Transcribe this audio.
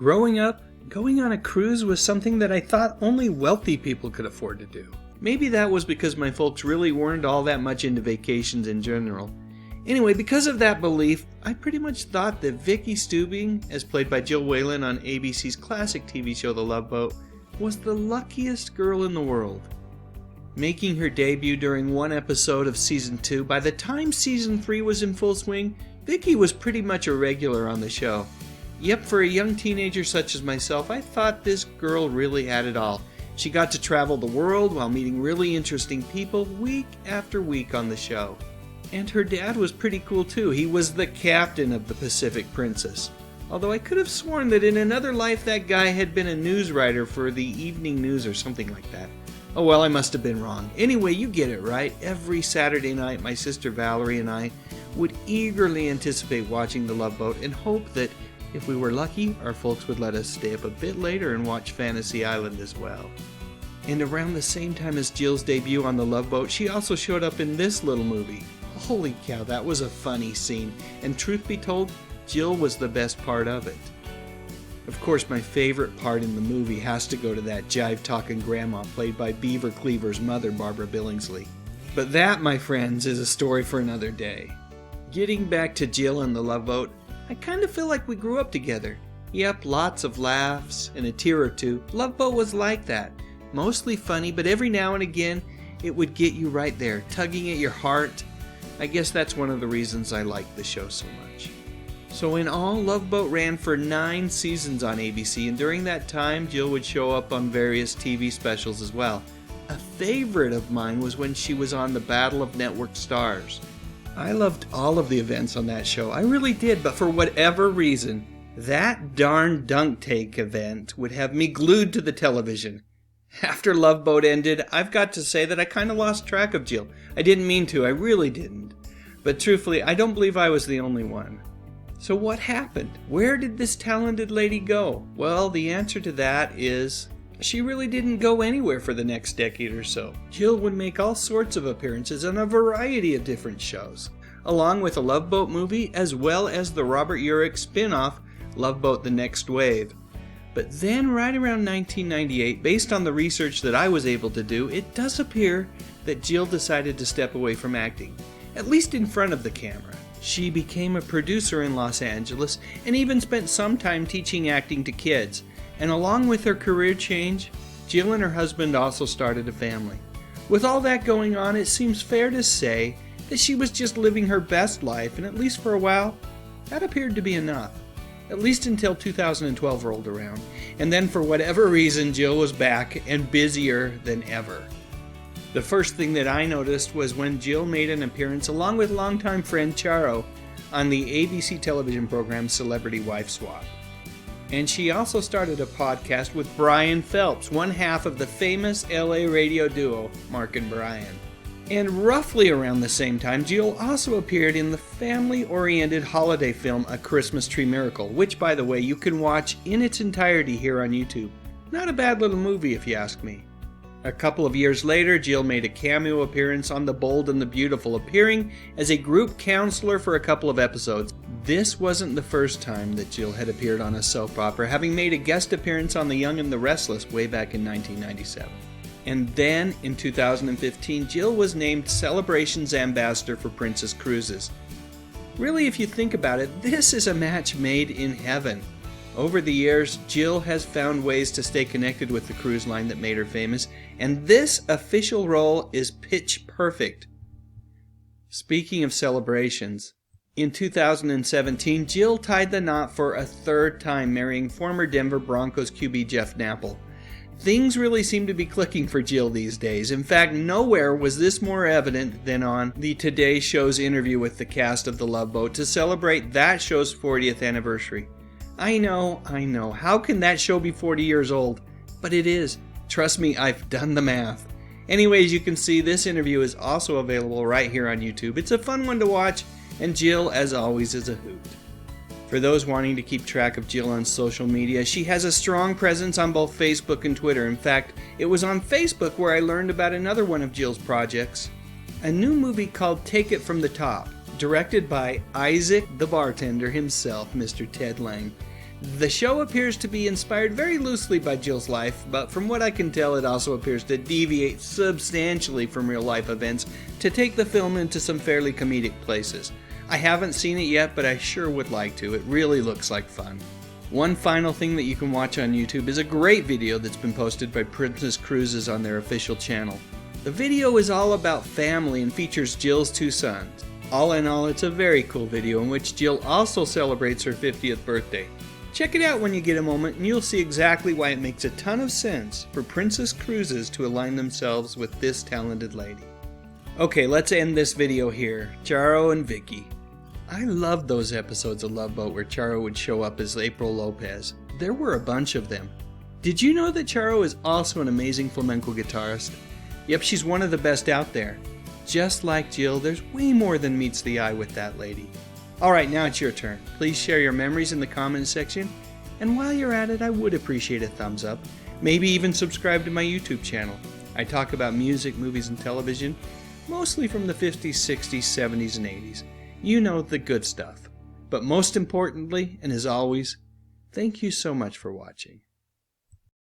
Growing up, going on a cruise was something that I thought only wealthy people could afford to do. Maybe that was because my folks really weren't all that much into vacations in general. Anyway, because of that belief, I pretty much thought that Vicki Stubing, as played by Jill Whelan on ABC's classic TV show The Love Boat, was the luckiest girl in the world. Making her debut during one episode of Season 2, by the time Season 3 was in full swing, Vicki was pretty much a regular on the show. Yep, for a young teenager such as myself, I thought this girl really had it all. She got to travel the world while meeting really interesting people week after week on the show. And her dad was pretty cool too. He was the captain of the Pacific Princess. Although I could have sworn that in another life that guy had been a news writer for the evening news or something like that. Oh well, I must have been wrong. Anyway, you get it right. Every Saturday night, my sister Valerie and I would eagerly anticipate watching The Love Boat and hope that if we were lucky, our folks would let us stay up a bit later and watch Fantasy Island as well. And around the same time as Jill's debut on The Love Boat, she also showed up in this little movie. Holy cow, that was a funny scene, and truth be told, Jill was the best part of it. Of course, my favorite part in the movie has to go to that jive-talking grandma played by Beaver Cleaver's mother, Barbara Billingsley. But that, my friends, is a story for another day. Getting back to Jill and The Love Boat, I kind of feel like we grew up together. Yep, lots of laughs and a tear or two. Love Boat was like that. Mostly funny, but every now and again, it would get you right there, tugging at your heart. I guess that's one of the reasons I like the show so much. So in all, Love Boat ran for 9 seasons on ABC, and during that time, Jill would show up on various TV specials as well. A favorite of mine was when she was on the Battle of Network Stars. I loved all of the events on that show. I really did, but for whatever reason, that darn dunk take event would have me glued to the television. After Love Boat ended, I've got to say that I kind of lost track of Jill. I didn't mean to, I really didn't. But truthfully, I don't believe I was the only one. So what happened? Where did this talented lady go? Well, the answer to that is she really didn't go anywhere for the next decade or so. Jill would make all sorts of appearances on a variety of different shows, along with a Love Boat movie as well as the Robert Urich spin-off Love Boat The Next Wave. But then right around 1998, based on the research that I was able to do, it does appear that Jill decided to step away from acting, at least in front of the camera. She became a producer in Los Angeles and even spent some time teaching acting to kids. And along with her career change, Jill and her husband also started a family. With all that going on, it seems fair to say that she was just living her best life, and at least for a while, that appeared to be enough. At least until 2012 rolled around. And then for whatever reason, Jill was back and busier than ever. The first thing that I noticed was when Jill made an appearance along with longtime friend Charo on the ABC television program Celebrity Wife Swap. And she also started a podcast with Brian Phelps, one half of the famous LA radio duo, Mark and Brian. And roughly around the same time, Jill also appeared in the family-oriented holiday film A Christmas Tree Miracle, which, by the way, you can watch in its entirety here on YouTube. Not a bad little movie, if you ask me. A couple of years later, Jill made a cameo appearance on The Bold and the Beautiful, appearing as a group counselor for a couple of episodes. This wasn't the first time that Jill had appeared on a soap opera, having made a guest appearance on The Young and the Restless way back in 1997. And then, in 2015, Jill was named Celebrations Ambassador for Princess Cruises. Really, if you think about it, this is a match made in heaven. Over the years, Jill has found ways to stay connected with the cruise line that made her famous, and this official role is pitch perfect. Speaking of celebrations, in 2017, Jill tied the knot for a third time, marrying former Denver Broncos QB Jeff Napple. Things really seem to be clicking for Jill these days. In fact, nowhere was this more evident than on the Today Show's interview with the cast of The Love Boat to celebrate that show's 40th anniversary. I know, how can that show be 40 years old? But it is. Trust me, I've done the math. Anyways, you can see this interview is also available right here on YouTube. It's a fun one to watch, and Jill, as always, is a hoot. For those wanting to keep track of Jill on social media, she has a strong presence on both Facebook and Twitter. In fact, it was on Facebook where I learned about another one of Jill's projects, a new movie called Take It From the Top, directed by Isaac the bartender himself, Mr. Ted Lang. The show appears to be inspired very loosely by Jill's life, but from what I can tell it also appears to deviate substantially from real-life events to take the film into some fairly comedic places. I haven't seen it yet, but I sure would like to. It really looks like fun. One final thing that you can watch on YouTube is a great video that's been posted by Princess Cruises on their official channel. The video is all about family and features Jill's 2 sons. All in all, it's a very cool video in which Jill also celebrates her 50th birthday. Check it out when you get a moment and you'll see exactly why it makes a ton of sense for Princess Cruises to align themselves with this talented lady. Okay, let's end this video here. Charo and Vicki. I loved those episodes of Love Boat where Charo would show up as April Lopez. There were a bunch of them. Did you know that Charo is also an amazing flamenco guitarist? Yep, she's one of the best out there. Just like Jill, there's way more than meets the eye with that lady. Alright, now it's your turn. Please share your memories in the comments section. And while you're at it, I would appreciate a thumbs up. Maybe even subscribe to my YouTube channel. I talk about music, movies, and television, mostly from the 50s, 60s, 70s, and 80s. You know, the good stuff. But most importantly, and as always, thank you so much for watching.